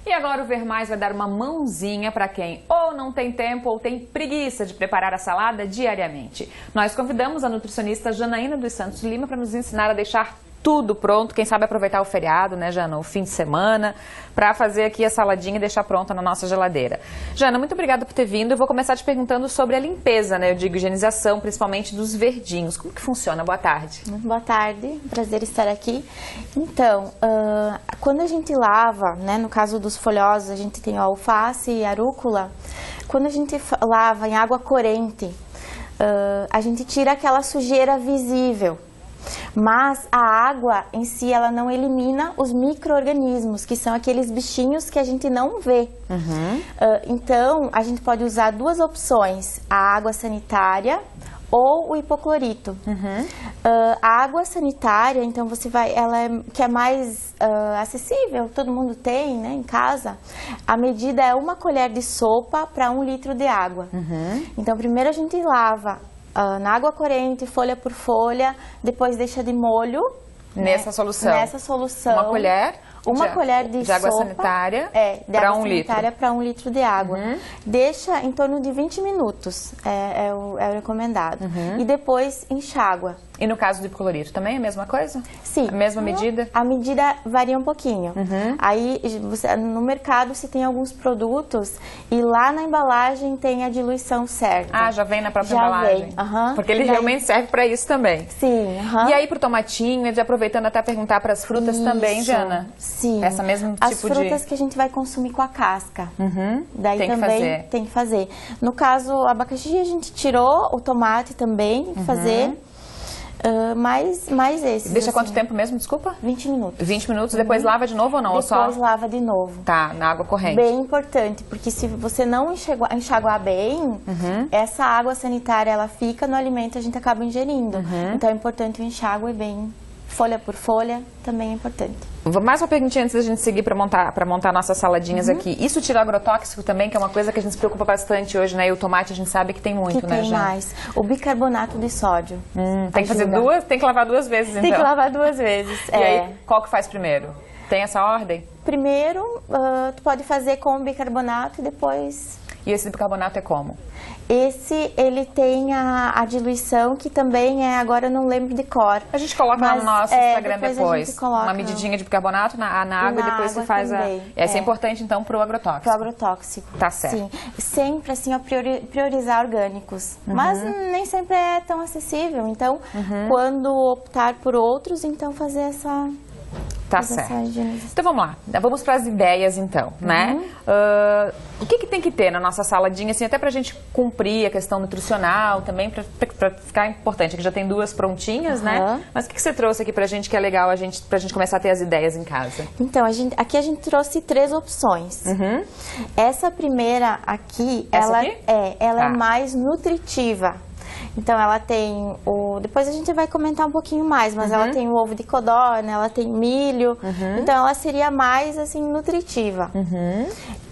E agora o Ver Mais vai dar uma mãozinha para quem ou não tem tempo ou tem preguiça de preparar a salada diariamente. Nós convidamos a nutricionista Janaína dos Santos Lima para nos ensinar a deixar tudo pronto, quem sabe aproveitar o feriado, né, Jana, o fim de semana, para fazer aqui a saladinha e deixar pronta na nossa geladeira. Jana, muito obrigada por ter vindo. Eu vou começar te perguntando sobre a limpeza, né, eu digo higienização, principalmente dos verdinhos. Como que funciona? Boa tarde. Boa tarde, prazer estar aqui. Então, quando a gente lava, né, no caso dos folhosos, a gente tem a alface e a rúcula. Quando a gente lava em água corrente, a gente tira aquela sujeira visível. Mas a água em si, ela não elimina os micro-organismos, que são aqueles bichinhos que a gente não vê. Então, a gente pode usar duas opções, a água sanitária ou o hipoclorito. A água sanitária, então você vai, que é mais acessível, todo mundo tem, né, em casa. A medida é 1 colher de sopa para 1 litro de água. Então, primeiro a gente lava na água corrente, folha por folha, depois deixa de molho. Nessa solução? Nessa solução. 1 colher? Uma colher de água sopa, sanitária para 1 litro. Para 1 litro de água. Deixa em torno de 20 minutos, é o recomendado. E depois enxágua. E no caso do hipoclorito, também é a mesma coisa? Sim. A mesma medida? A medida varia um pouquinho. Aí, no mercado, você tem alguns produtos e lá na embalagem tem a diluição certa. Ah, já vem na própria embalagem? Vem. Porque ele realmente serve para isso também. Sim. E aí pro tomatinho, e aproveitando até perguntar para as frutas também, Jana? Sim. Essa mesma tipo As frutas que a gente vai consumir com a casca. Daí tem também tem que fazer. No caso, o abacaxi a gente tirou, o tomate também tem que fazer. Mais esses. Deixa assim. Quanto tempo mesmo, desculpa? 20 minutos. 20 minutos, depois lava de novo ou não? Depois lava de novo. Tá, na água corrente. Bem importante, porque se você não enxaguar bem, essa água sanitária, ela fica no alimento e a gente acaba ingerindo. Então é importante o enxágue bem, folha por folha, também é importante. Mais uma perguntinha antes da gente seguir para montar nossas saladinhas aqui. Isso tira agrotóxico também, que é uma coisa que a gente se preocupa bastante hoje, né? E o tomate a gente sabe que tem muito, né, tem Jana? mais. O bicarbonato de sódio. Tem que fazer tem que lavar 2 vezes, então. Tem que lavar 2 vezes. E aí, qual que faz primeiro? Tem essa ordem? Primeiro, tu pode fazer com bicarbonato e depois... E esse bicarbonato é como? Esse, ele tem a diluição, que também agora eu não lembro de cor. A gente coloca no nosso Instagram depois. Coloca uma medidinha de bicarbonato na água e depois você faz Essa é importante, então, pro agrotóxico. Pro agrotóxico. Tá certo. Sim. Sempre, assim, priorizar orgânicos. Mas nem sempre é tão acessível. Então, quando optar por outros, então fazer essa... Tá certo. Então vamos lá, vamos para as ideias então, né? O que tem que ter na nossa saladinha, assim, até pra gente cumprir a questão nutricional também, pra ficar importante, que já tem 2 prontinhas, né? Mas o que você trouxe aqui pra gente que é legal pra gente começar a ter as ideias em casa? Então, aqui a gente trouxe 3 opções. Essa primeira aqui, ela é mais nutritiva. Então, ela tem depois a gente vai comentar um pouquinho mais, mas ela tem o ovo de codorna, ela tem milho. Então, ela seria mais, assim, nutritiva.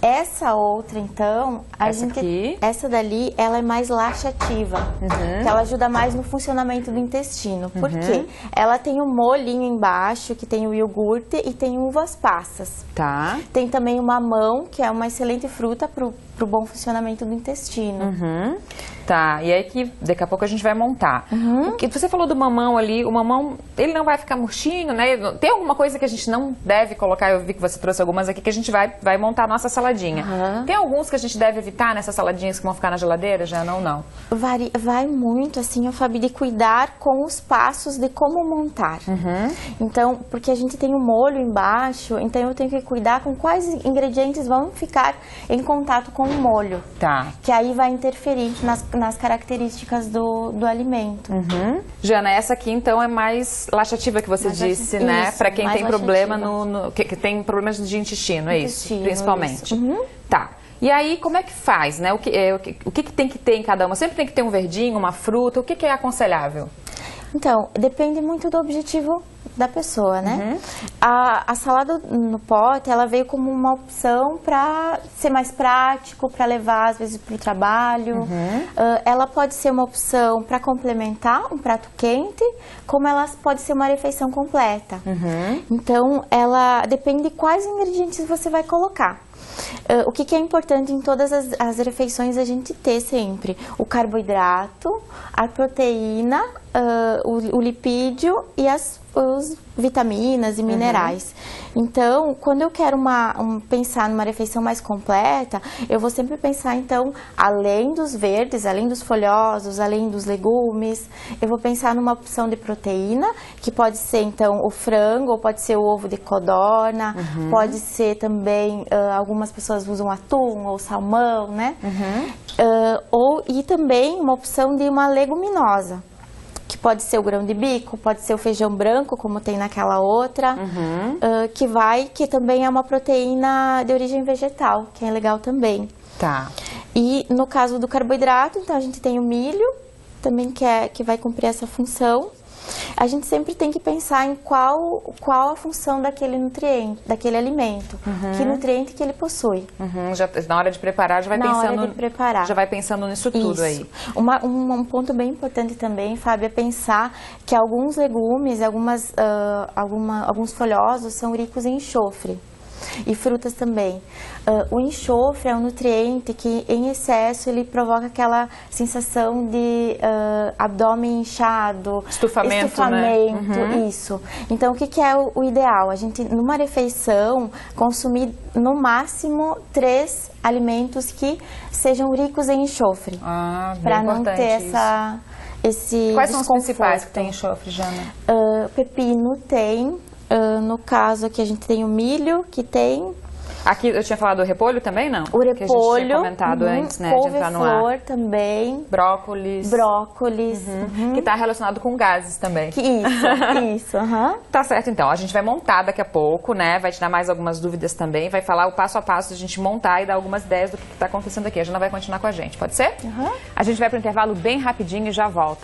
Essa outra, então, essa dali, ela é mais laxativa. Que ela ajuda mais no funcionamento do intestino. Por quê? Ela tem um molhinho embaixo, que tem o iogurte e tem uvas passas. Tá. Tem também o mamão, que é uma excelente fruta pro bom funcionamento do intestino. Tá, e aí que daqui a pouco a gente vai montar. Você falou do mamão ali, o mamão, ele não vai ficar murchinho, né? Tem alguma coisa que a gente não deve colocar? Eu vi que você trouxe algumas aqui que a gente vai montar a nossa saladinha. Tem alguns que a gente deve evitar nessas saladinhas que vão ficar na geladeira, já não? Vai muito, assim, Fabi, de cuidar com os passos de como montar. Então, porque a gente tem o molho embaixo, então eu tenho que cuidar com quais ingredientes vão ficar em contato com o molho. Tá. Que aí vai interferir nas características do alimento. Jana, essa aqui então é mais laxativa que você disse, né? Para quem tem problema que tem problemas de intestino, é isso? Principalmente. Tá. E aí, como é que faz, né? O que tem que ter em cada uma? Sempre tem que ter um verdinho, uma fruta? O que é aconselhável? Então, depende muito do objetivo da pessoa, né? A salada no pote, ela veio como uma opção para ser mais prático, para levar às vezes para o trabalho. Ela pode ser uma opção para complementar um prato quente, como ela pode ser uma refeição completa. Então, ela depende de quais ingredientes você vai colocar. O que é importante em todas as refeições a gente ter sempre? O carboidrato, a proteína, o lipídio e as vitaminas e minerais. Então, quando eu quero pensar numa refeição mais completa, eu vou sempre pensar, então, além dos verdes, além dos folhosos, além dos legumes, eu vou pensar numa opção de proteína, que pode ser, então, o frango, ou pode ser o ovo de codorna, pode ser também, algumas pessoas usam atum ou salmão, né? E também uma opção de uma leguminosa, que pode ser o grão de bico, pode ser o feijão branco, como tem naquela outra, que também é uma proteína de origem vegetal, que é legal também. Tá. E no caso do carboidrato, então a gente tem o milho, também que vai cumprir essa função. A gente sempre tem que pensar em qual a função daquele nutriente, daquele alimento, que nutriente que ele possui. Já, na hora de preparar, já vai pensando nisso tudo aí. Um ponto bem importante também, Fábio, é pensar que alguns legumes, alguns folhosos são ricos em enxofre. E frutas também. O enxofre é um nutriente que, em excesso, ele provoca aquela sensação de abdômen inchado, estufamento, né? Isso. Então, o que é o ideal? A gente, numa refeição, consumir no máximo 3 alimentos que sejam ricos em enxofre. Para não ter esse Quais são os principais que tem enxofre, Jana? Pepino tem. No caso aqui a gente tem o milho, que tem... Aqui eu tinha falado do repolho também, não? O repolho. Que a gente tinha comentado antes, né, de entrar no ar. Couve-flor também. Brócolis. Que está relacionado com gases também. Isso. Tá certo, então. A gente vai montar daqui a pouco, né? Vai tirar mais algumas dúvidas também. Vai falar o passo a passo da gente montar e dar algumas ideias do que está acontecendo aqui. A Jana vai continuar com a gente, pode ser? A gente vai para o intervalo bem rapidinho e já volta.